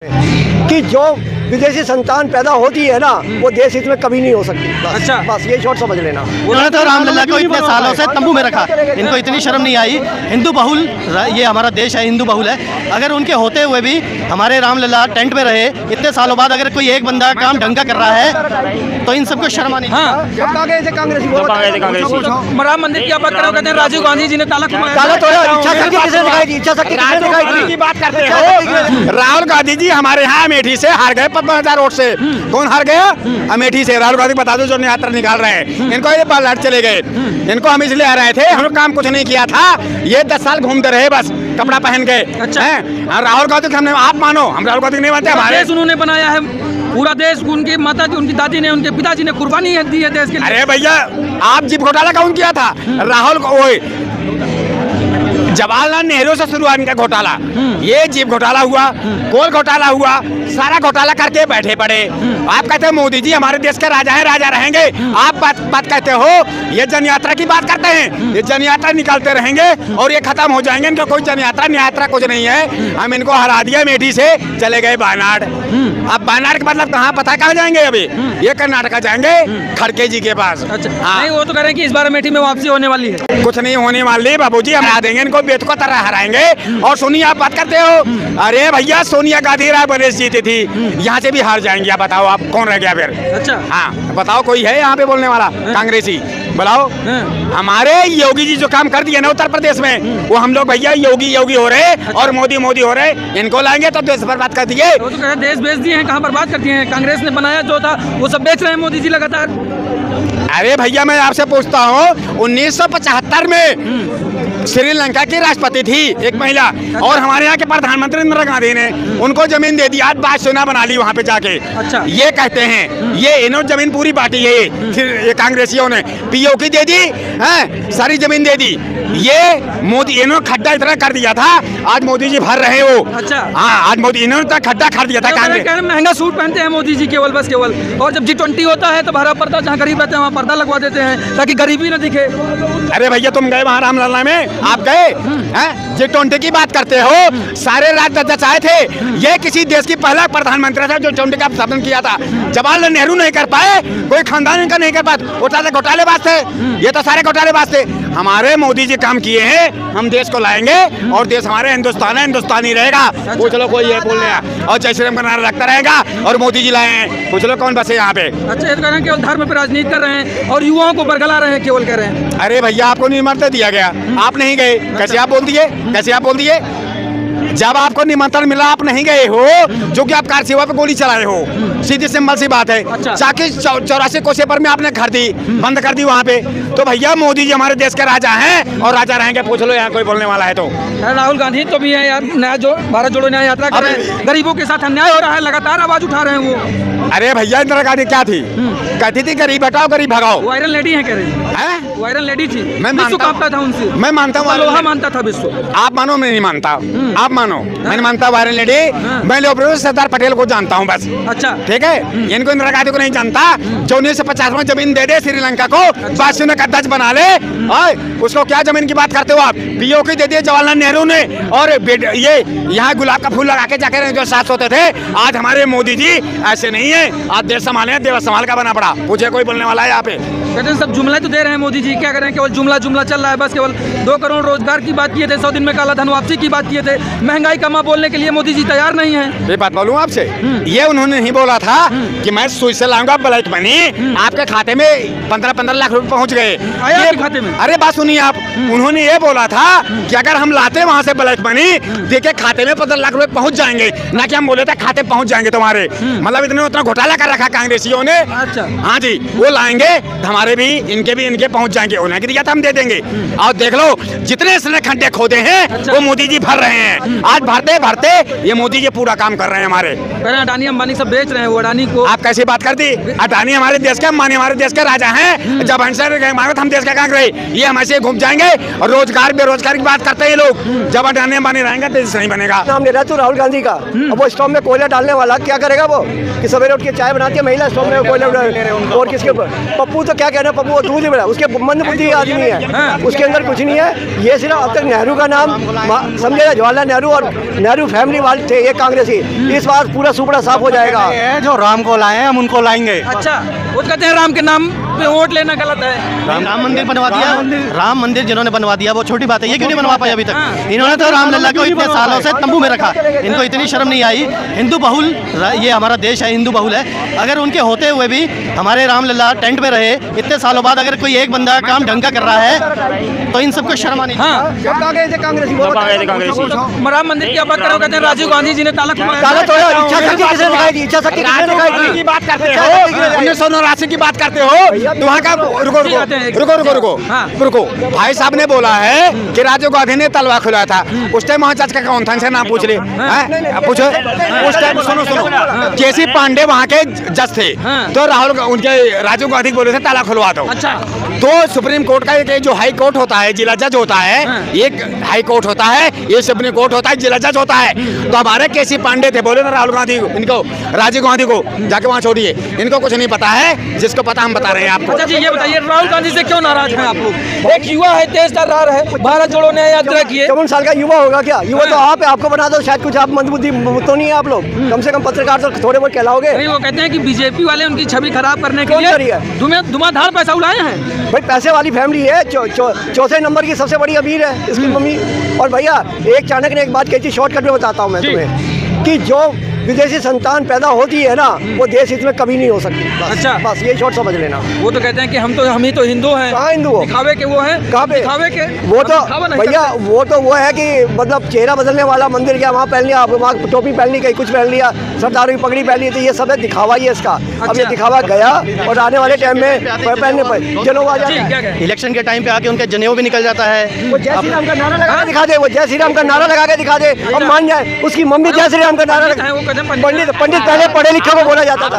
कि जो विदेशी संतान पैदा होती है ना वो देश हित में कभी नहीं हो सकती। अच्छा, बस ये शॉर्ट समझ लेना। उन्होंने तो रामलला को इतने सालों से तंबू में रखा, इनको इतनी शर्म नहीं आई। हिंदू बहुल ये हमारा देश है, हिंदू बहुल है। अगर उनके होते हुए भी हमारे रामलला टेंट में रहे इतने सालों बाद, अगर कोई एक बंदा काम ढंग का कर रहा है तो इन सबको शर्म आनी। राम मंदिर की आप बात करो, कहते हैं राजीव गांधी जी ने ताला की बात करते हो। राहुल गांधी जी हमारे यहाँ अमेठी से हार गए 15,000 वोट से। कौन हार गया? अमेठी से। राहुल गांधी बता दो जो यात्रा निकाल रहे हैं, इनको ये बाल चले गए। इनको हम इसलिए आ रहे थे, हम काम कुछ नहीं किया था, ये 10 साल घूमते रहे बस कपड़ा पहन के। अच्छा, राहुल गांधी को हमने, आप मानो हम राहुल गांधी नहीं मानते। हमारे उन्होंने बनाया है पूरा देश, उनकी माता जी, उनकी दादी ने, उनके पिताजी ने कुर्बानी दी है देश के लिए। अरे भैया, आप जीप घोटाला कौन किया था? राहुल को जवाहरलाल नेहरू से शुरू इनका घोटाला, ये जीप घोटाला हुआ, कोल घोटाला हुआ, सारा घोटाला करके बैठे पड़े। आप कहते हो मोदी जी हमारे देश के राजा हैं, राजा रहेंगे। आप बात कहते हो, ये जन यात्रा की बात करते हैं, ये जन यात्रा निकालते रहेंगे और ये खत्म हो जाएंगे। इनका कोई जन यात्रा कुछ नहीं है। हम इनको हरा दिया, अमेठी से चले गए वायनाड। अब वायनाड के मतलब कहाँ, पता कहाँ जाएंगे? अभी ये कर्नाटका जाएंगे, खड़गे जी के पास। अच्छा, नहीं, वो तो कह रहे हैं कि इस बार अमेठी में वापसी होने वाली है। कुछ नहीं होने वाली बाबू जी, हम हरा देंगे इनको, बेट को तरह हराएंगे। और सोनिया आप बात करते हो, अरे भैया सोनिया गांधी रायबरेली जीती थी, यहाँ से भी हार जाएंगे। आप बताओ, आप कौन रह गया फिर? अच्छा, हाँ बताओ, कोई है यहाँ पे बोलने वाला कांग्रेसी? बताओ। हमारे योगी जी जो काम कर दिए ना उत्तर प्रदेश में, वो हम लोग भैया योगी योगी हो रहे और मोदी मोदी हो रहे। इनको लाएंगे तो देश बर्बाद कर दिए। वो तो देश बेच दिए हैं, कहाँ बर्बाद कर दिए हैं? कांग्रेस ने बनाया जो था वो सब बेच रहे हैं मोदी जी लगातार। अरे भैया, मैं आपसे पूछता हूँ, 1975 में श्रीलंका की राष्ट्रपति थी एक महिला, और हमारे यहाँ के प्रधानमंत्री इंदिरा गांधी ने उनको जमीन दे दी, आज बादशाह बना ली वहाँ पे जाके। अच्छा, ये कहते हैं ये इन्होंने जमीन पूरी बांटी है, फिर ये कांग्रेसियों ने पीओ की दे दी है, सारी जमीन दे दी। ये मोदी इन्होंने खड्डा इतना कर दिया था, आज मोदी जी भर रहे हो। अच्छा, हाँ, आज मोदी इन्होंने खड्डा कर दिया था। कांग्रेस महंगा सूट पहनते हैं मोदी जी केवल, बस केवल, और जब G20 होता है तो भरा पर्दा, जहाँ गरीब रहते हैं वहाँ पर्दा लगवा देते हैं ताकि गरीबी न दिखे। अरे भैया, तुम गए वहाँ रामलला में? आप गए हैं? G20 की बात करते हो, सारे राज्य आए थे। ये किसी देश की पहला प्रधानमंत्री था जो G20 का स्थापना किया था। जवाहरलाल नेहरू नहीं कर पाए, कोई खानदान इनका नहीं कर पाए, वो सारे घोटालेबाज थे। ये तो सारे घोटालेबाज थे। हमारे मोदी जी काम किए हैं, हम देश को लाएंगे और देश हमारे हिंदुस्तान है, हिंदुस्तानी रहेगा। पूछ लो कोई है बोलने, और जय श्री राम का नारा लगता रहेगा, और मोदी जी लाए हैं। पूछ लो कौन बसे यहाँ पे? अच्छा, ये कह रहे हैं केवल धर्म पे राजनीति कर रहे हैं और युवाओं को बरगला रहे हैं, केवल कह रहे हैं। अरे भैया, आपको निमंत्रण दिया गया, आप नहीं गए, कैसे आप बोल दिए? कैसे आप बोल दिए? जब आपको निमंत्रण मिला आप नहीं गए हो, जो कि आप कार सेवा पे गोली चलाए हो, सीधी सिंपल सी बात है। अच्छा, 84 कोसे पर में आपने घर दी, बंद कर दी वहाँ पे। तो भैया, मोदी जी हमारे देश के राजा हैं और राजा रहेंगे। पूछ लो यहाँ कोई बोलने वाला है तो। राहुल गांधी तो भी है यार, नया जो भारत जोड़ो न्याय यात्रा कर रहे हैं, गरीबों के साथ अन्याय हो रहा है, लगातार आवाज उठा रहे हैं वो। अरे भैया, इंदिरा गांधी क्या थी? कहती थी गरीब हटाओ, गरीब भगाओ। वायरल लेडी है, कह रही है वायरल लेडी थी। मैं मानता था उनसे, मैं मानता हूँ, लोहा मानता था विश्व। आप मानो, मैं नहीं मानता। आप मानो, मैं नहीं मानता वायरल लेडी। मैं सरदार पटेल को जानता हूँ बस। अच्छा, ठीक है, इनको इंदिरा गांधी को नहीं जानता। जो 1950 में जमीन दे दे श्रीलंका को, बादशाह ने कद्दाच बना ले, उसको क्या जमीन की बात करते हो आप? पीओ की दे दिए जवाहरलाल नेहरू ने, और ये यहाँ गुलाब का फूल लगा के जाकर जो साथ होते थे। आज हमारे मोदी जी ऐसे नहीं है, आज देश संभाले, देश संभाल का बना पड़ा। मुझे कोई बोलने वाला है यहाँ पे? कहते हैं सब जुमला तो दे रहे हैं मोदी जी, क्या करें, केवल जुमला जुमला चल रहा है बस। केवल 2 करोड़ रोजगार की बात किए थे, 100 दिन में काला धन वापसी की बात किए थे, महंगाई कमा बोलने के लिए मोदी जी तैयार नहीं है। ये बात बोलूं आपसे, ये उन्होंने नहीं बोला था कि मैं सुई से लाऊंगा ब्लैक मनी, आपके खाते में 15-15 लाख रुपए पहुंच गए ये खाते में। अरे बात सुनिए आप, उन्होंने ये बोला था कि अगर हम लाते वहां से ब्लैक मनी, देखिए खाते में 15 लाख रुपए पहुंच जाएंगे, ना कि हम बोले थे खाते पहुंच जाएंगे तुम्हारे। मतलब इतने उतना घोटाला कर रखा कांग्रेसियों ने। अच्छा, हाँ जी, वो लाएंगे, हमारे भी इनके पहुंच जाएंगे। उन्हें दिया था, हम दे देंगे। और देख लो, जितने इसने खड्डे खोदे हैं वो मोदी जी भर रहे हैं। आज भरते भरते ये मोदी जी पूरा काम कर रहे हैं हमारे। अडानी अंबानी सब बेच रहे हैं, वो अडानी को। आप कैसी बात कर दी? अडानी हमारे देश के, अंबानी हमारे देश के राजा हैं। जब हम देश का काम रहे, ये हमें घूम जाएंगे। और रोजगार बेरोजगार की बात करते हैं ये लोग। जब अडानी अंबानी रहेंगे तो देश नहीं बनेगा। नाम ले रहा तू राहुल गांधी का, अब वो स्टोव में कोयला डालने वाला क्या करेगा? वो कि सवेरे उठ के चाय बनाती है महिला, स्टोव में कोयला, और किसके ऊपर? पप्पू तो क्या कहना, पप्पू वो दूध ही बना, उसके मंदबुद्धि आदमी है, उसके अंदर कुछ नहीं है। ये सिर्फ अब तक नेहरू का नाम समझेगा, जवाहरलाल नेहरू और नेहरू फैमिली वाले थे ये कांग्रेसी, इस बार पूरा सुपड़ा साफ हो जाएगा। जो राम को लाए हैं हम उनको लाएंगे। अच्छा, वो कहते हैं राम के नाम पे वोट लेना गलत है। राम मंदिर बनवा दिया, राम मंदिर जिन्होंने बनवा दिया वो छोटी बात है, ये क्यों नहीं बनवा पाए अभी तक? इन्होंने तो रामलला को इतने सालों से तंबू में रखा, इनको इतनी शर्म नहीं आई। हिंदू बहुल ये हमारा देश है, हिंदू बहुल है। अगर उनके होते हुए भी हमारे रामलला टेंट में रहे इतने सालों बाद, अगर कोई एक बंदा काम ढंग का कर रहा है तो इन सबको शर्म आनी। हाँ, कांग्रेसी राम मंदिर की बात करो, कहते हैं राजीव गांधी जी ने ताला ताला तोड़ा, इच्छा शक्ति किसने दिखाई थी? इच्छा शक्ति किसने दिखाई थी? की बात करते हो, 1989 की बात करते हो तो वहाँ का रुको। भाई साहब ने बोला है कि राजीव गांधी ने तलवा खुलाया था, उस टाइम वहाँ जज का कौन था, इनसे नाम पूछ ले, पूछो उस टाइम। सुनो केसी पांडे वहाँ के जज थे, तो राहुल उनके राजीव गांधी बोले थे ताला खुलवा दो। अच्छा, तो सुप्रीम कोर्ट का एक जो हाई कोर्ट होता है, जिला जज होता है, एक हाई कोर्ट होता है, ये सुप्रीम कोर्ट होता है, जिला जज होता है। तो हमारे केसी पांडे थे, बोले ना राहुल गांधी इनको, राजीव गांधी को जाके वहाँ छोड़िए, इनको कुछ नहीं पता है, जिसको पता हम बता रहे हैं आपको। अच्छा जी, ये बताइए राहुल गांधी से क्यों नाराज हैं आप लोग? एक युवा है, तेज तर्रार है, भारत जोड़ो ने यात्रा की है। 54 साल का युवा होगा क्या? युवा तो आप है, आपको बना दो शायद, कुछ आप मंदबुद्धि तो नहीं है आप लोग, कम से कम पत्रकार तो थोड़े बहुत कहलाओगे। नहीं, वो कहते हैं कि बीजेपी वाले उनकी छवि खराब करने के कौन लिए करी है? धुआंधार पैसा उड़ाए हैं। भाई पैसे वाली फैमिली है, चौथे नंबर की सबसे बड़ी अमीर है इसकी मम्मी। और भैया एक चाणक्य ने एक बात कही थी, शॉर्टकट में बताता हूँ मैं तुम्हें, कि जो विदेशी संतान पैदा होती है ना वो देश हित में कभी नहीं हो सकती। अच्छा, बस ये शॉर्ट समझ लेना। वो तो कहते हैं कि हम ही तो हिंदू हैं। कहाँ हिंदू हो? दिखावे के वो हैं, कहाँ पे? दिखावे के वो तो दिखावा नहीं भैया करते। वो तो वो है कि मतलब चेहरा बदलने वाला मंदिर गया, वहाँ पहन लिया, वहाँ टोपी पहन ली, कहीं कुछ पहन लिया, सरदारों की पगड़ी पहन ली, तो ये सब है दिखावा ही है इसका। अब ये दिखावा गया और आने वाले टाइम में पहनने पर जनों आ जी, जाता क्या है। कहें? इलेक्शन के टाइम पे आके उनके जनेऊ भी निकल जाता है। वो जय श्री राम का नारा लगा के दिखा दे, वो जय श्री राम का नारा लगा के दिखा दे, अब मान जाए उसकी मम्मी जय श्री राम का नारा लगा। वो कहते हैं पंडित पहले पढ़े लिखे को बोला जाता था।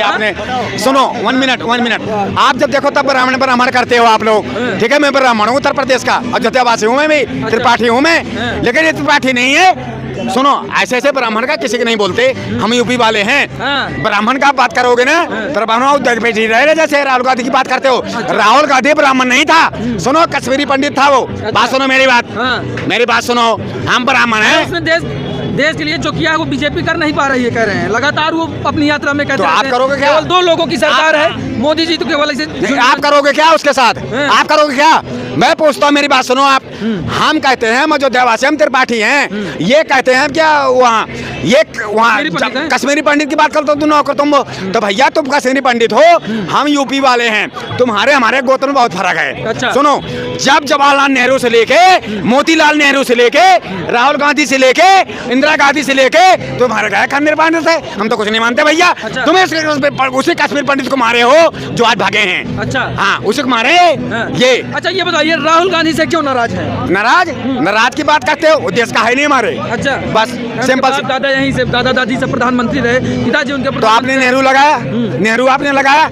आपने सुनो 1 मिनट, आप जब देखो तब ब्राह्मण करते हो आप लोग, ठीक है? मैं ब्राह्मण हूँ उत्तर प्रदेश का, अयोध्यावासी हूँ मैं भी, त्रिपाठी हूँ मैं, लेकिन ये त्रिपाठी नहीं है। सुनो, ऐसे ब्राह्मण का किसी के नहीं बोलते, हम यूपी वाले हैं। ब्राह्मण का बात करोगे ना तो ब्राह्मण बैठी रहे, जैसे राहुल गांधी की बात करते हो। राहुल गांधी ब्राह्मण नहीं था, सुनो कश्मीरी पंडित था वो। बात सुनो मेरी बात सुनो, हम ब्राह्मण हैं। देश के लिए जो किया है वो बीजेपी कर नहीं पा रही है, कह रहे हैं लगातार वो अपनी यात्रा में कहते तो आप करोगे क्या? केवल 2 लोगों की सरकार है, मोदी जी तो केवल ऐसे। आप करोगे क्या उसके साथ? आप करोगे क्या? मैं पूछता हूँ, मेरी बात सुनो आप। हम कहते हैं अयोध्यावासी, हम त्रिपाठी हैं, ये कहते हैं क्या वहाँ कश्मीरी पंडित की बात करते हो तुम? तो भैया तुम कश्मीरी पंडित हो, हम यूपी वाले हैं, हमारे गोत्र में बहुत फर्क है। अच्छा। सुनो, जब जवाहरलाल नेहरू से लेके, मोतीलाल नेहरू से लेके, राहुल गांधी से लेके, इंदिरा गांधी से लेके तुम्हारे गए कश्मीर पंडित है, हम तो कुछ नहीं मानते भैया। अच्छा। तुम्हें उसी कश्मीर पंडित को मारे हो जो आज भागे हैं। अच्छा, हाँ, उसी को मारे ये। अच्छा, ये बताइए राहुल गांधी से क्यों नाराज है? नाराज की बात करते हो, देश का है नहीं हमारे। अच्छा, बस सिंपल। दादा यहीं से दादा दादी से प्रधानमंत्री रहे, पिताजी उनके तो आपने नेहरू लगाया, नेहरू आपने लगाया।